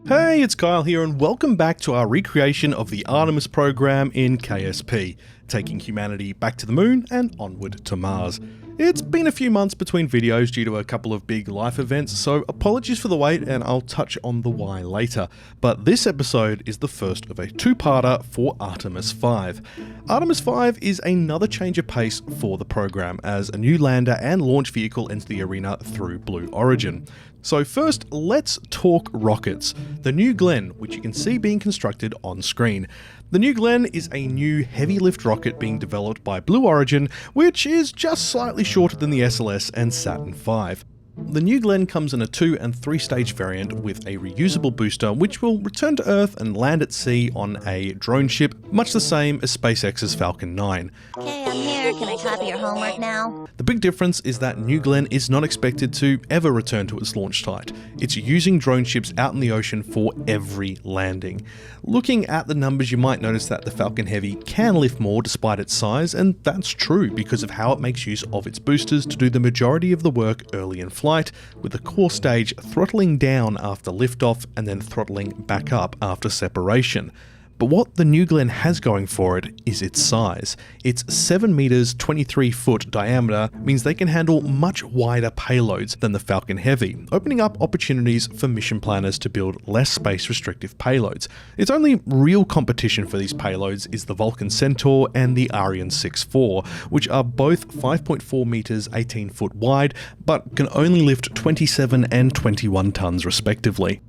Hey, it's Kyle here and welcome back to our recreation of the Artemis program in KSP, taking humanity back to the moon and onward to Mars. It's been a few months between videos due to a couple of big life events, so apologies for the wait and I'll touch on the why later. But this episode is the first of a two-parter for Artemis 5. Artemis 5 is another change of pace for the program as a new lander and launch vehicle enter the arena through Blue Origin. So first, let's talk rockets. The New Glenn, which you can see being constructed on screen. The New Glenn is a new heavy lift rocket being developed by Blue Origin, which is just slightly shorter than the SLS and Saturn V. The New Glenn comes in a 2 and 3 stage variant with a reusable booster which will return to Earth and land at sea on a drone ship, much the same as SpaceX's Falcon 9. Okay, I'm here. Can I copy your homework now? The big difference is that New Glenn is not expected to ever return to its launch site. It's using drone ships out in the ocean for every landing. Looking at the numbers, you might notice that the Falcon Heavy can lift more despite its size, and that's true because of how it makes use of its boosters to do the majority of the work early in flight, with the core stage throttling down after liftoff and then throttling back up after separation. But what the New Glenn has going for it is its size. Its 7 meters 23 foot diameter means they can handle much wider payloads than the Falcon Heavy, opening up opportunities for mission planners to build less space restrictive payloads. Its only real competition for these payloads is the Vulcan Centaur and the Ariane 6-4, which are both 5.4 meters 18 foot wide, but can only lift 27 and 21 tons respectively.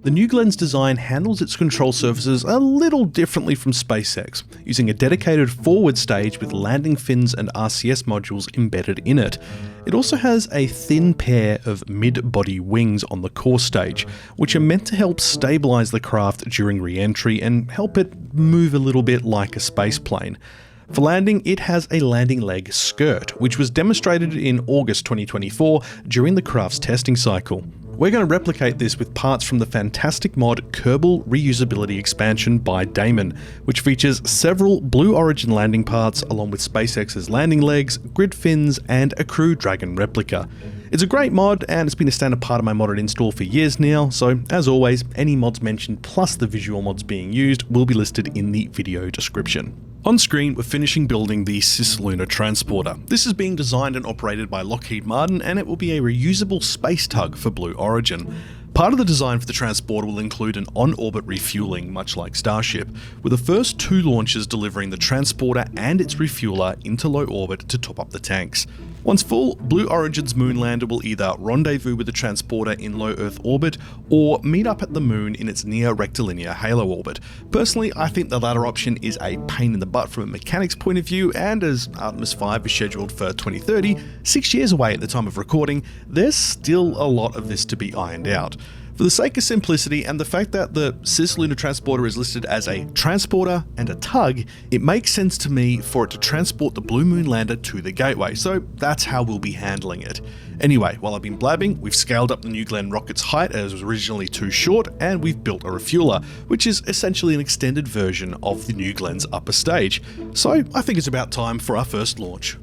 The New Glenn's design handles its control surfaces a little differently from SpaceX, using a dedicated forward stage with landing fins and RCS modules embedded in it. It also has a thin pair of mid-body wings on the core stage, which are meant to help stabilize the craft during re-entry and help it move a little bit like a spaceplane. For landing, it has a landing leg skirt, which was demonstrated in August 2024 during the craft's testing cycle. We're going to replicate this with parts from the fantastic mod Kerbal Reusability expansion by Damon, which features several Blue Origin landing parts along with SpaceX's landing legs, grid fins, and a Crew Dragon replica. It's a great mod and it's been a standard part of my modded install for years now, so as always, any mods mentioned plus the visual mods being used will be listed in the video description. On screen, we're finishing building the Cislunar transporter. This is being designed and operated by Lockheed Martin, and it will be a reusable space tug for Blue Origin. Part of the design for the transporter will include an on-orbit refueling, much like Starship, with the first 2 launches delivering the transporter and its refueler into low orbit to top up the tanks. Once full, Blue Origin's moonlander will either rendezvous with the transporter in low Earth orbit or meet up at the moon in its near rectilinear halo orbit. Personally, I think the latter option is a pain in the butt from a mechanics point of view, and as Artemis 5 is scheduled for 2030, 6 years away at the time of recording, there's still a lot of this to be ironed out. For the sake of simplicity and the fact that the Cislunar transporter is listed as a transporter and a tug, it makes sense to me for it to transport the Blue Moon lander to the gateway, so that's how we'll be handling it. Anyway, while I've been blabbing, we've scaled up the New Glenn rocket's height as it was originally too short, and we've built a refueler, which is essentially an extended version of the New Glenn's upper stage. So I think it's about time for our first launch.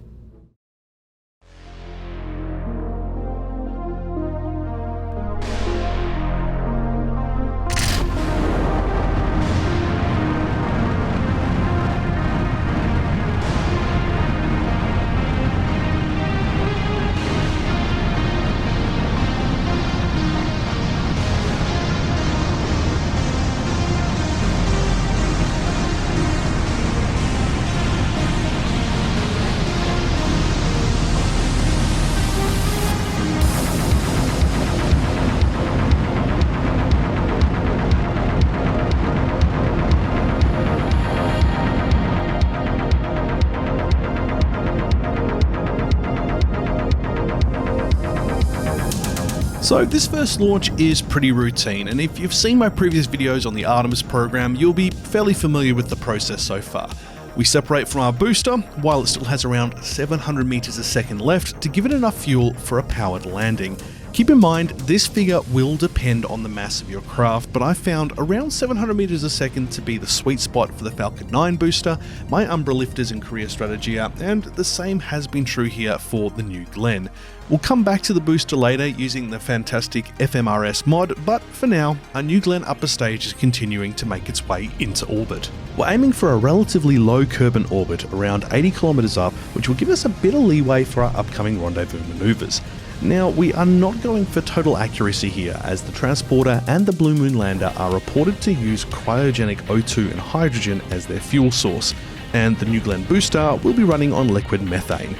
So this first launch is pretty routine, and if you've seen my previous videos on the Artemis program, you'll be fairly familiar with the process so far. We separate from our booster while it still has around 700 meters a second left to give it enough fuel for a powered landing. Keep in mind, this figure will depend on the mass of your craft, but I found around 700 meters a second to be the sweet spot for the Falcon 9 booster, my Umbra lifters in Korea Strategia, and the same has been true here for the New Glenn. We'll come back to the booster later using the fantastic FMRS mod, but for now, our New Glenn upper stage is continuing to make its way into orbit. We're aiming for a relatively low Kerbal orbit, around 80 kilometers up, which will give us a bit of leeway for our upcoming rendezvous maneuvers. Now, we are not going for total accuracy here, as the transporter and the Blue Moon lander are reported to use cryogenic O2 and hydrogen as their fuel source, and the New Glenn booster will be running on liquid methane.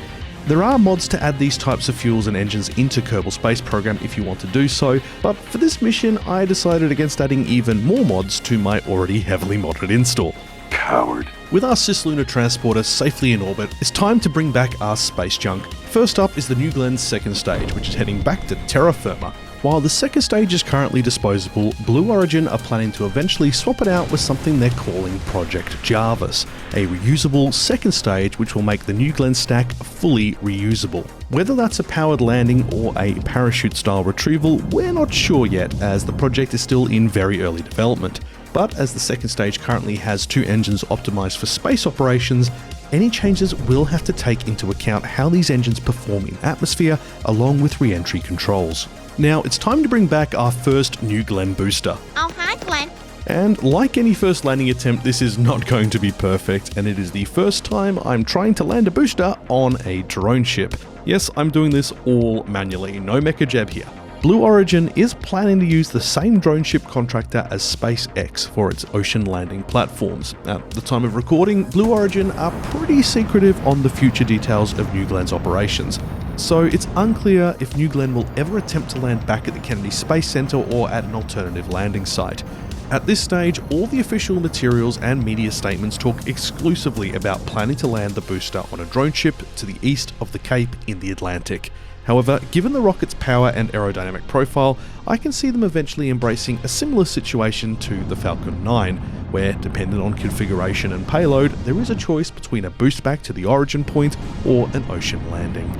There are mods to add these types of fuels and engines into Kerbal Space Program if you want to do so, but for this mission I decided against adding even more mods to my already heavily modded install. Coward. With our Cislunar transporter safely in orbit, it's time to bring back our space junk. First up is the New Glenn's second stage, which is heading back to terra firma. While the second stage is currently disposable, Blue Origin are planning to eventually swap it out with something they're calling Project Jarvis, a reusable second stage which will make the New Glenn stack fully reusable. Whether that's a powered landing or a parachute style retrieval, we're not sure yet, as the project is still in very early development. But as the second stage currently has 2 engines optimized for space operations, any changes will have to take into account how these engines perform in atmosphere along with re-entry controls. Now it's time to bring back our first New Glenn booster. Oh, hi, Glenn. And like any first landing attempt, this is not going to be perfect, and it is the first time I'm trying to land a booster on a drone ship. Yes, I'm doing this all manually, no mecha jab here. Blue Origin is planning to use the same drone ship contractor as SpaceX for its ocean landing platforms. At the time of recording, Blue Origin are pretty secretive on the future details of New Glenn's operations, so it's unclear if New Glenn will ever attempt to land back at the Kennedy Space Center or at an alternative landing site. At this stage, all the official materials and media statements talk exclusively about planning to land the booster on a drone ship to the east of the Cape in the Atlantic. However, given the rocket's power and aerodynamic profile, I can see them eventually embracing a similar situation to the Falcon 9, where, dependent on configuration and payload, there is a choice between a boost back to the origin point or an ocean landing.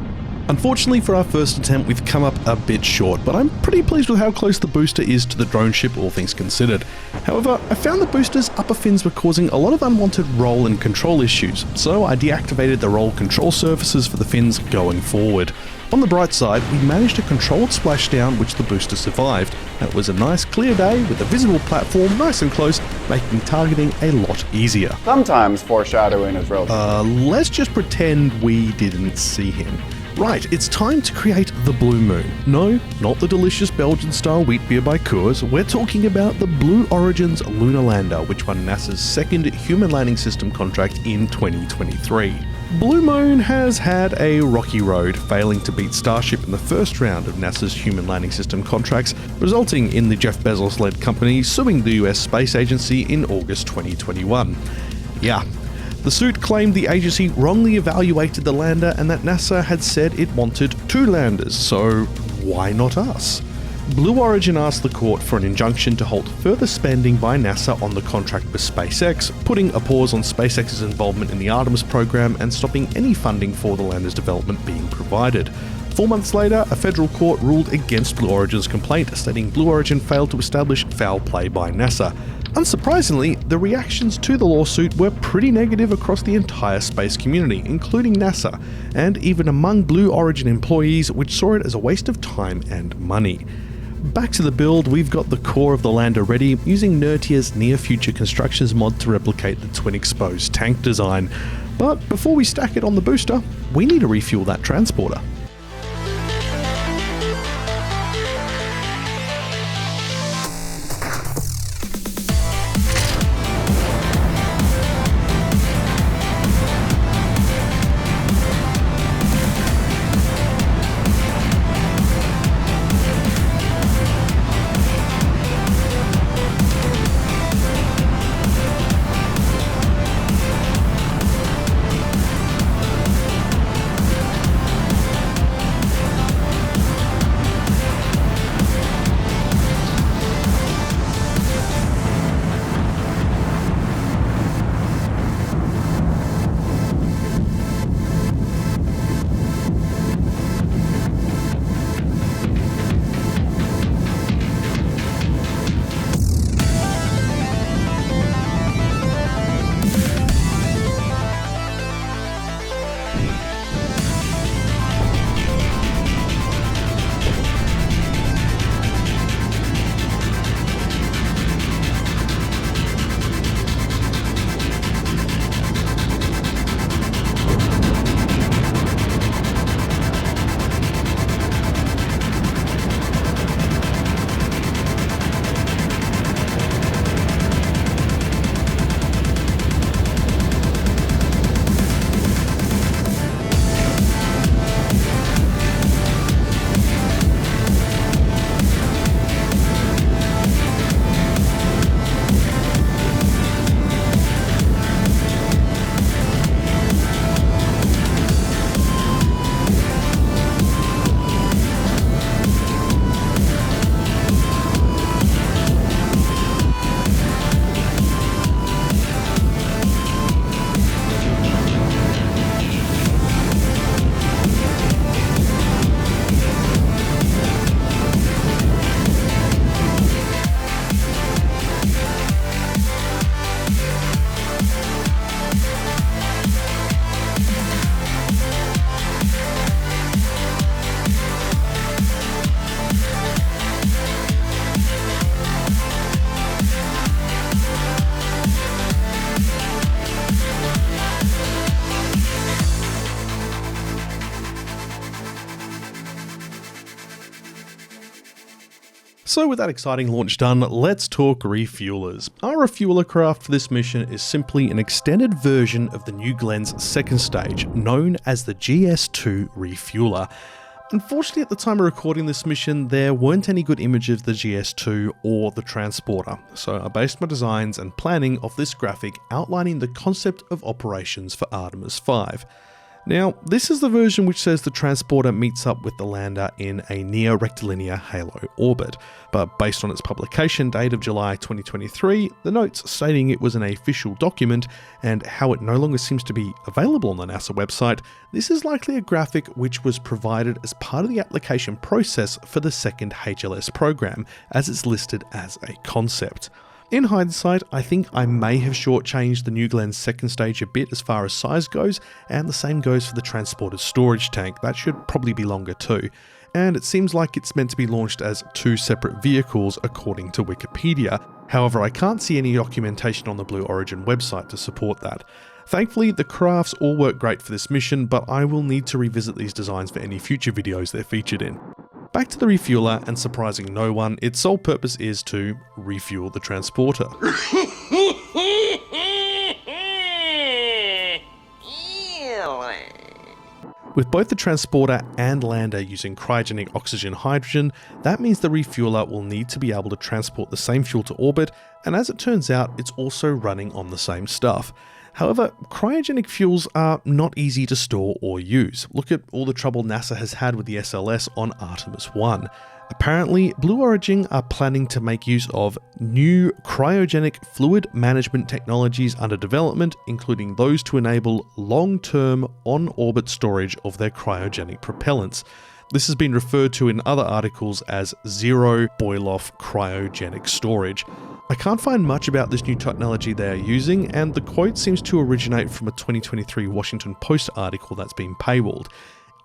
Unfortunately for our first attempt, we've come up a bit short, but I'm pretty pleased with how close the booster is to the drone ship, all things considered. However, I found the booster's upper fins were causing a lot of unwanted roll and control issues, so I deactivated the roll control surfaces for the fins going forward. On the bright side, we managed a controlled splashdown which the booster survived. It was a nice clear day with a visible platform nice and close, making targeting a lot easier. Sometimes foreshadowing is relative. Let's just pretend we didn't see him. Right, it's time to create the Blue Moon. No, not the delicious Belgian-style wheat beer by Coors. We're talking about the Blue Origin's lunar lander, which won NASA's second human landing system contract in 2023. Blue Moon has had a rocky road, failing to beat Starship in the first round of NASA's human landing system contracts, resulting in the Jeff Bezos-led company suing the US Space Agency in August 2021. Yeah. The suit claimed the agency wrongly evaluated the lander and that NASA had said it wanted 2 landers, so why not us? Blue Origin asked the court for an injunction to halt further spending by NASA on the contract with SpaceX, putting a pause on SpaceX's involvement in the Artemis program and stopping any funding for the lander's development being provided. 4 months later, a federal court ruled against Blue Origin's complaint, stating Blue Origin failed to establish foul play by NASA. Unsurprisingly, the reactions to the lawsuit were pretty negative across the entire space community, including NASA, and even among Blue Origin employees, which saw it as a waste of time and money. Back to the build, we've got the core of the lander ready, using Nertia's Near Future Constructions mod to replicate the twin exposed tank design. But before we stack it on the booster, we need to refuel that transporter. So with that exciting launch done, let's talk refuelers. Our refueler craft for this mission is simply an extended version of the New Glenn's second stage, known as the GS2 Refueler. Unfortunately, at the time of recording this mission, there weren't any good images of the GS2 or the transporter, so I based my designs and planning off this graphic outlining the concept of operations for Artemis 5. Now, this is the version which says the transporter meets up with the lander in a near-rectilinear halo orbit, but based on its publication date of July 2023, the notes stating it was an official document and how it no longer seems to be available on the NASA website, this is likely a graphic which was provided as part of the application process for the second HLS program, as it's listed as a concept. In hindsight, I think I may have shortchanged the New Glenn's second stage a bit as far as size goes, and the same goes for the transported storage tank. That should probably be longer too. And it seems like it's meant to be launched as two separate vehicles according to Wikipedia. However, I can't see any documentation on the Blue Origin website to support that. Thankfully, the crafts all work great for this mission, but I will need to revisit these designs for any future videos they're featured in. Back to the refueler, and surprising no one, its sole purpose is to refuel the transporter. With both the transporter and lander using cryogenic oxygen hydrogen, that means the refueler will need to be able to transport the same fuel to orbit, and as it turns out, it's also running on the same stuff. However, cryogenic fuels are not easy to store or use. Look at all the trouble NASA has had with the SLS on Artemis 1. Apparently, Blue Origin are planning to make use of new cryogenic fluid management technologies under development, including those to enable long-term on-orbit storage of their cryogenic propellants. This has been referred to in other articles as zero boil-off cryogenic storage. I can't find much about this new technology they are using, and the quote seems to originate from a 2023 Washington Post article that's been paywalled.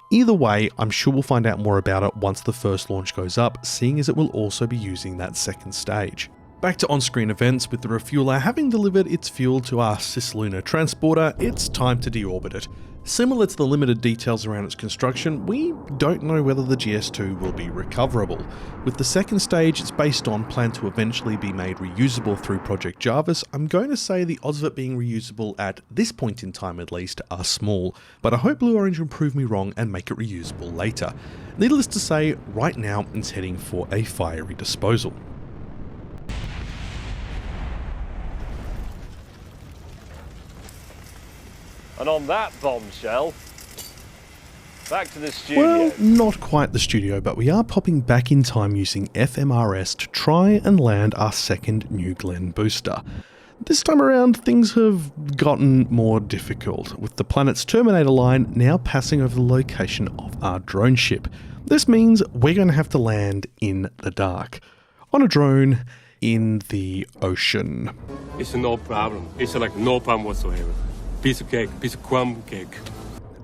Either way, I'm sure we'll find out more about it once the first launch goes up, seeing as it will also be using that second stage. Back to on-screen events, with the refueler having delivered its fuel to our Cislunar transporter, it's time to deorbit it. Similar to the limited details around its construction, we don't know whether the GS2 will be recoverable. With the second stage it's based on planned to eventually be made reusable through Project Jarvis, I'm going to say the odds of it being reusable at this point in time at least are small, but I hope Blue Origin will prove me wrong and make it reusable later. Needless to say, right now it's heading for a fiery disposal. And on that bombshell, back to the studio. Well, not quite the studio, but we are popping back in time using FMRS to try and land our second New Glenn booster. This time around, things have gotten more difficult, with the planet's Terminator line now passing over the location of our drone ship. This means we're going to have to land in the dark, on a drone in the ocean. It's no problem. It's like no problem whatsoever. Piece of cake, piece of crumb cake.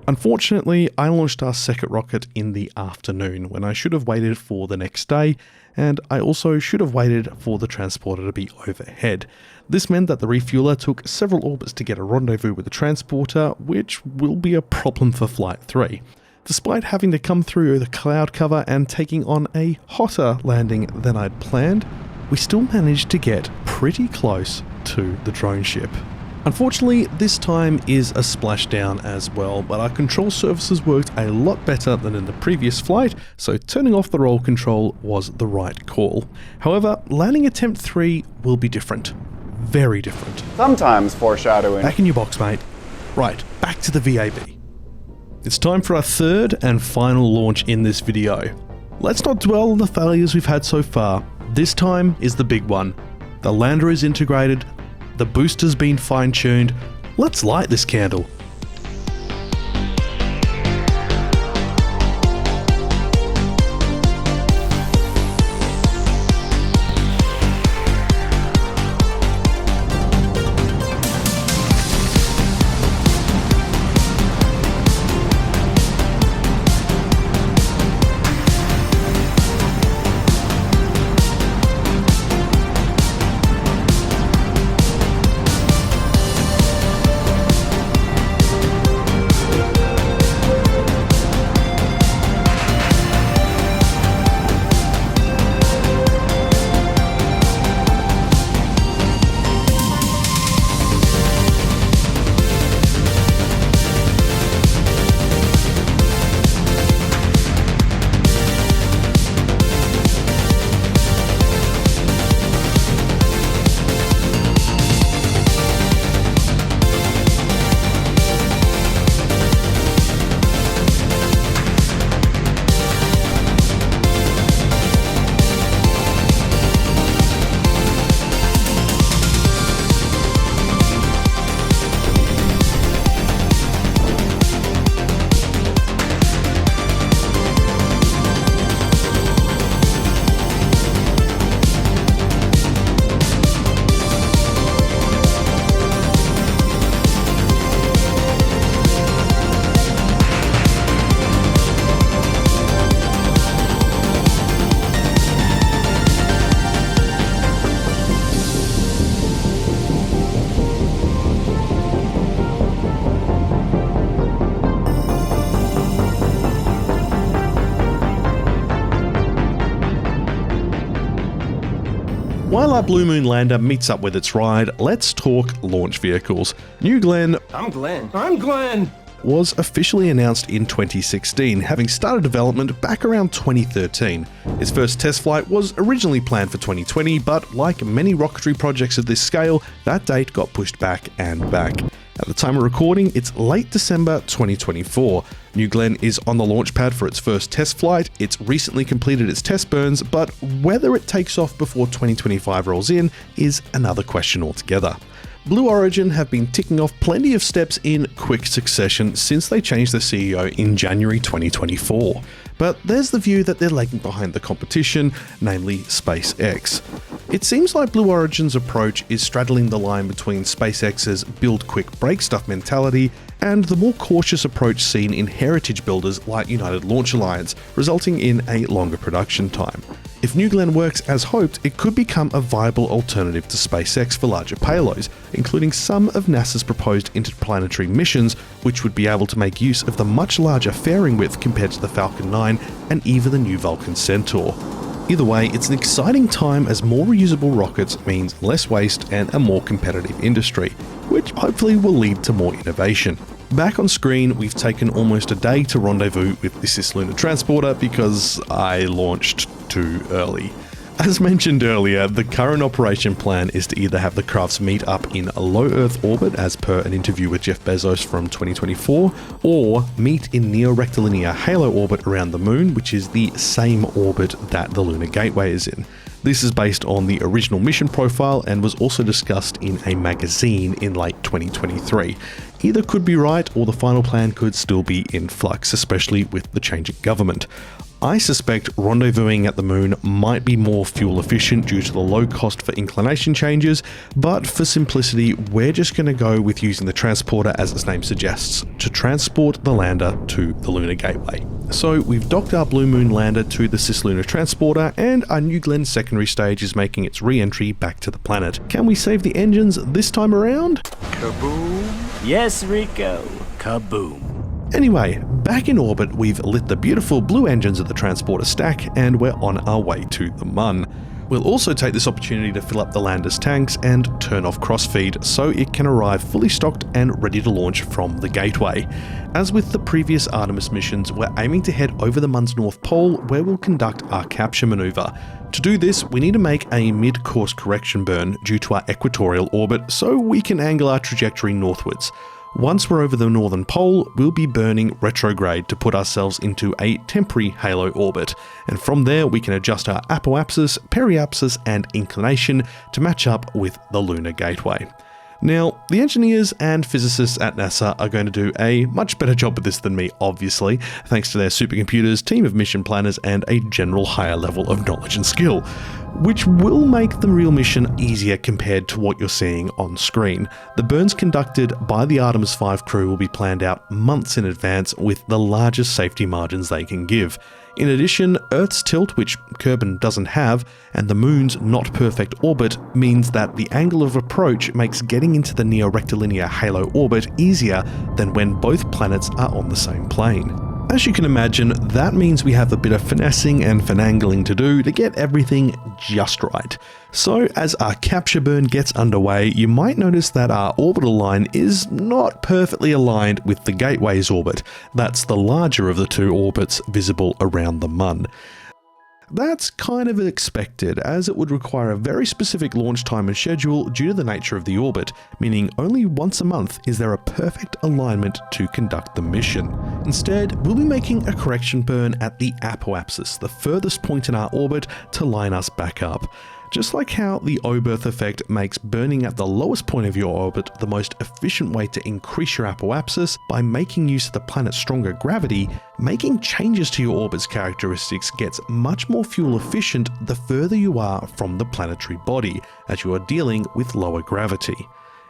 Unfortunately, I launched our second rocket in the afternoon when I should have waited for the next day, and I also should have waited for the transporter to be overhead. This meant that the refueler took several orbits to get a rendezvous with the transporter, which will be a problem for Flight 3. Despite having to come through the cloud cover and taking on a hotter landing than I'd planned, we still managed to get pretty close to the drone ship. Unfortunately, this time is a splashdown as well, but our control surfaces worked a lot better than in the previous flight, so turning off the roll control was the right call. However, landing attempt 3 will be different. Very different. Sometimes foreshadowing. Back in your box, mate. Right, back to the VAB. It's time for our third and final launch in this video. Let's not dwell on the failures we've had so far. This time is the big one. The lander is integrated, the booster's been fine-tuned. Let's light this candle. our Blue Moon lander meets up with its ride, let's talk launch vehicles. New Glenn I'm Glenn. was officially announced in 2016, having started development back around 2013. Its first test flight was originally planned for 2020, but like many rocketry projects of this scale, that date got pushed back and back. At the time of recording, it's late December 2024. New Glenn is on the launch pad for its first test flight. It's recently completed its test burns, but whether it takes off before 2025 rolls in is another question altogether. Blue Origin have been ticking off plenty of steps in quick succession since they changed the CEO in January 2024. But there's the view that they're lagging behind the competition, namely SpaceX. It seems like Blue Origin's approach is straddling the line between SpaceX's build quick break stuff mentality and the more cautious approach seen in heritage builders like United Launch Alliance, resulting in a longer production time. If New Glenn works as hoped, it could become a viable alternative to SpaceX for larger payloads, including some of NASA's proposed interplanetary missions, which would be able to make use of the much larger fairing width compared to the Falcon 9 and even the new Vulcan Centaur. Either way, it's an exciting time as more reusable rockets means less waste and a more competitive industry, which hopefully will lead to more innovation. Back on screen, we've taken almost a day to rendezvous with the Cislunar transporter because I launched too early. As mentioned earlier, the current operation plan is to either have the crafts meet up in a low Earth orbit as per an interview with Jeff Bezos from 2024, or meet in neo-rectilinear halo orbit around the moon, which is the same orbit that the Lunar Gateway is in. This is based on the original mission profile and was also discussed in a magazine in late 2023. Either could be right, or the final plan could still be in flux, especially with the changing government. I suspect rendezvousing at the moon might be more fuel efficient due to the low cost for inclination changes, but for simplicity, we're just going to go with using the transporter as its name suggests, to transport the lander to the Lunar Gateway. So we've docked our Blue Moon lander to the Cislunar transporter, and our New Glenn secondary stage is making its re-entry back to the planet. Can we save the engines this time around? Kaboom. Yes, Rico. Kaboom. Anyway, back in orbit, we've lit the beautiful blue engines of the transporter stack, and we're on our way to the Mun. We'll also take this opportunity to fill up the lander's tanks and turn off crossfeed so it can arrive fully stocked and ready to launch from the gateway. As with the previous Artemis missions, we're aiming to head over the Mun's North Pole where we'll conduct our capture maneuver. To do this, we need to make a mid-course correction burn due to our equatorial orbit so we can angle our trajectory northwards. Once we're over the northern pole, we'll be burning retrograde to put ourselves into a temporary halo orbit, and from there we can adjust our apoapsis, periapsis and inclination to match up with the Lunar Gateway. Now, the engineers and physicists at NASA are going to do a much better job of this than me, obviously, thanks to their supercomputers, team of mission planners, and a general higher level of knowledge and skill, which will make the real mission easier compared to what you're seeing on screen. The burns conducted by the Artemis 5 crew will be planned out months in advance with the largest safety margins they can give. In addition, Earth's tilt, which Kerbal doesn't have, and the Moon's not perfect orbit means that the angle of approach makes getting into the neo-rectilinear halo orbit easier than when both planets are on the same plane. As you can imagine, that means we have a bit of finessing and finagling to do to get everything just right. So as our capture burn gets underway, you might notice that our orbital line is not perfectly aligned with the Gateway's orbit. That's the larger of the two orbits visible around the Mun. That's kind of expected, as it would require a very specific launch time and schedule due to the nature of the orbit, meaning only once a month is there a perfect alignment to conduct the mission. Instead, we'll be making a correction burn at the apoapsis, the furthest point in our orbit, to line us back up. Just like how the O-berth effect makes burning at the lowest point of your orbit the most efficient way to increase your apoapsis by making use of the planet's stronger gravity, making changes to your orbit's characteristics gets much more fuel efficient the further you are from the planetary body, as you are dealing with lower gravity.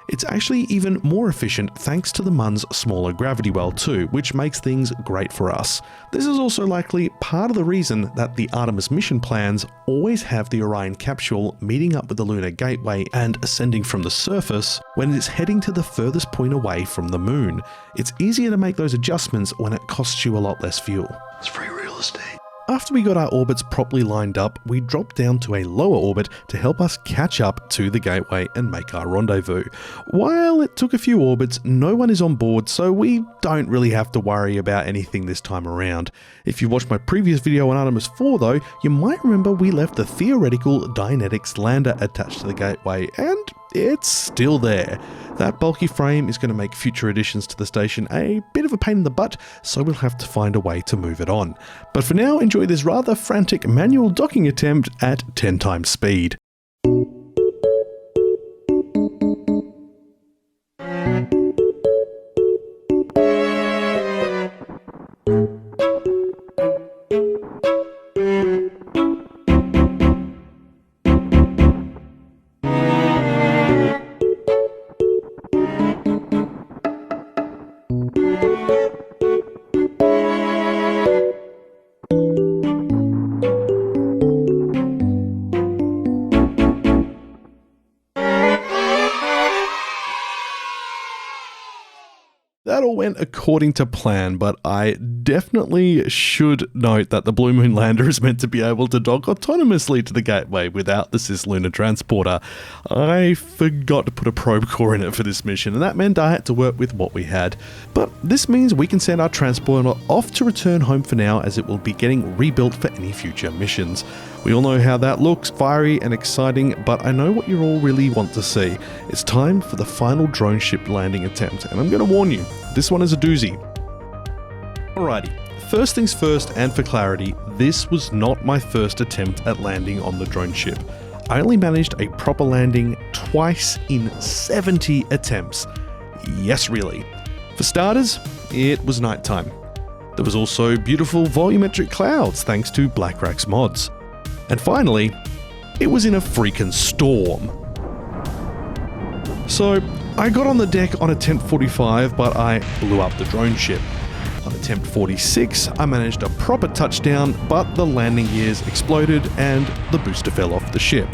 It's actually even more efficient thanks to the Mun's smaller gravity well too, which makes things great for us. This is also likely part of the reason that the Artemis mission plans always have the Orion capsule meeting up with the Lunar Gateway and ascending from the surface when it's heading to the furthest point away from the Moon. It's easier to make those adjustments when it costs you a lot less fuel. It's free real estate. After we got our orbits properly lined up, we dropped down to a lower orbit to help us catch up to the gateway and make our rendezvous. While it took a few orbits, no one is on board, so we don't really have to worry about anything this time around. If you watched my previous video on Artemis 4 though, you might remember we left the theoretical Dynetics lander attached to the gateway, and it's still there. That bulky frame is going to make future additions to the station a bit of a pain in the butt, so we'll have to find a way to move it on. But for now, enjoy this rather frantic manual docking attempt at 10 times speed. That all went according to plan, but I definitely should note that the Blue Moon lander is meant to be able to dock autonomously to the gateway without the Cislunar transporter. I forgot to put a probe core in it for this mission, and that meant I had to work with what we had. But this means we can send our transporter off to return home for now, as it will be getting rebuilt for any future missions. We all know how that looks, fiery and exciting, but I know what you all really want to see. It's time for the final drone ship landing attempt, and I'm going to warn you, this one is a doozy. Alrighty, first things first, and for clarity, this was not my first attempt at landing on the drone ship. I only managed a proper landing twice in 70 attempts. Yes, really. For starters, it was nighttime. There was also beautiful volumetric clouds thanks to BlackRack's mods. And finally, it was in a freaking storm. So I got on the deck on attempt 45, but I blew up the drone ship. On attempt 46, I managed a proper touchdown, but the landing gears exploded and the booster fell off the ship.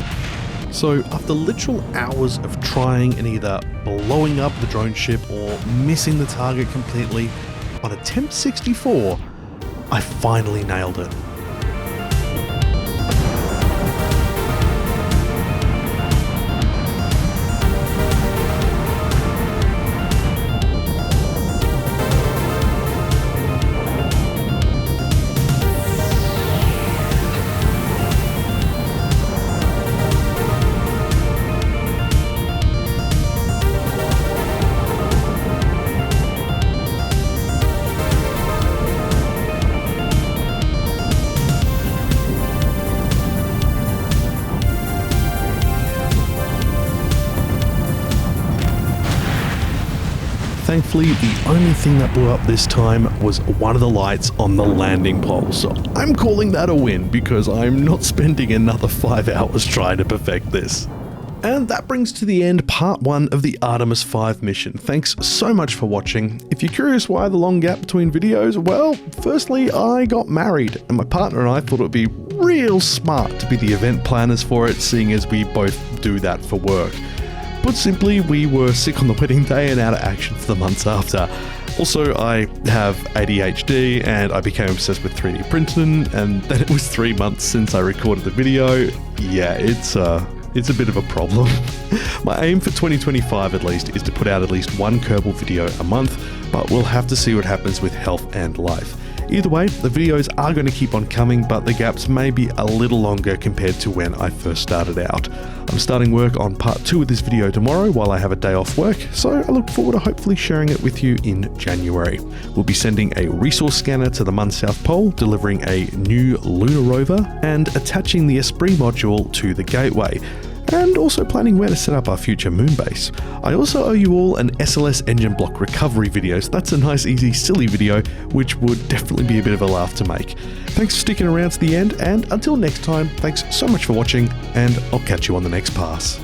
So after literal hours of trying and either blowing up the drone ship or missing the target completely, on attempt 64, I finally nailed it. Thankfully, the only thing that blew up this time was one of the lights on the landing pole, so I'm calling that a win because I'm not spending another 5 hours trying to perfect this. And that brings to the end part 1 of the Artemis 5 mission. Thanks so much for watching. If you're curious why the long gap between videos, well, firstly, I got married, and my partner and I thought it would be real smart to be the event planners for it, seeing as we both do that for work. Put simply, we were sick on the wedding day and out of action for the months after. Also, I have ADHD and I became obsessed with 3D printing, and then it was 3 months since I recorded the video. Yeah, it's a bit of a problem. My aim for 2025 at least is to put out at least one Kerbal video a month, but we'll have to see what happens with health and life. Either way, the videos are going to keep on coming, but the gaps may be a little longer compared to when I first started out. I'm starting work on part 2 of this video tomorrow while I have a day off work, so I look forward to hopefully sharing it with you in January. We'll be sending a resource scanner to the Mun South Pole, delivering a new lunar rover, and attaching the Esprit module to the gateway, and also planning where to set up our future moon base. I also owe you all an SLS engine block recovery video, so that's a nice, easy, silly video, which would definitely be a bit of a laugh to make. Thanks for sticking around to the end, and until next time, thanks so much for watching, and I'll catch you on the next pass.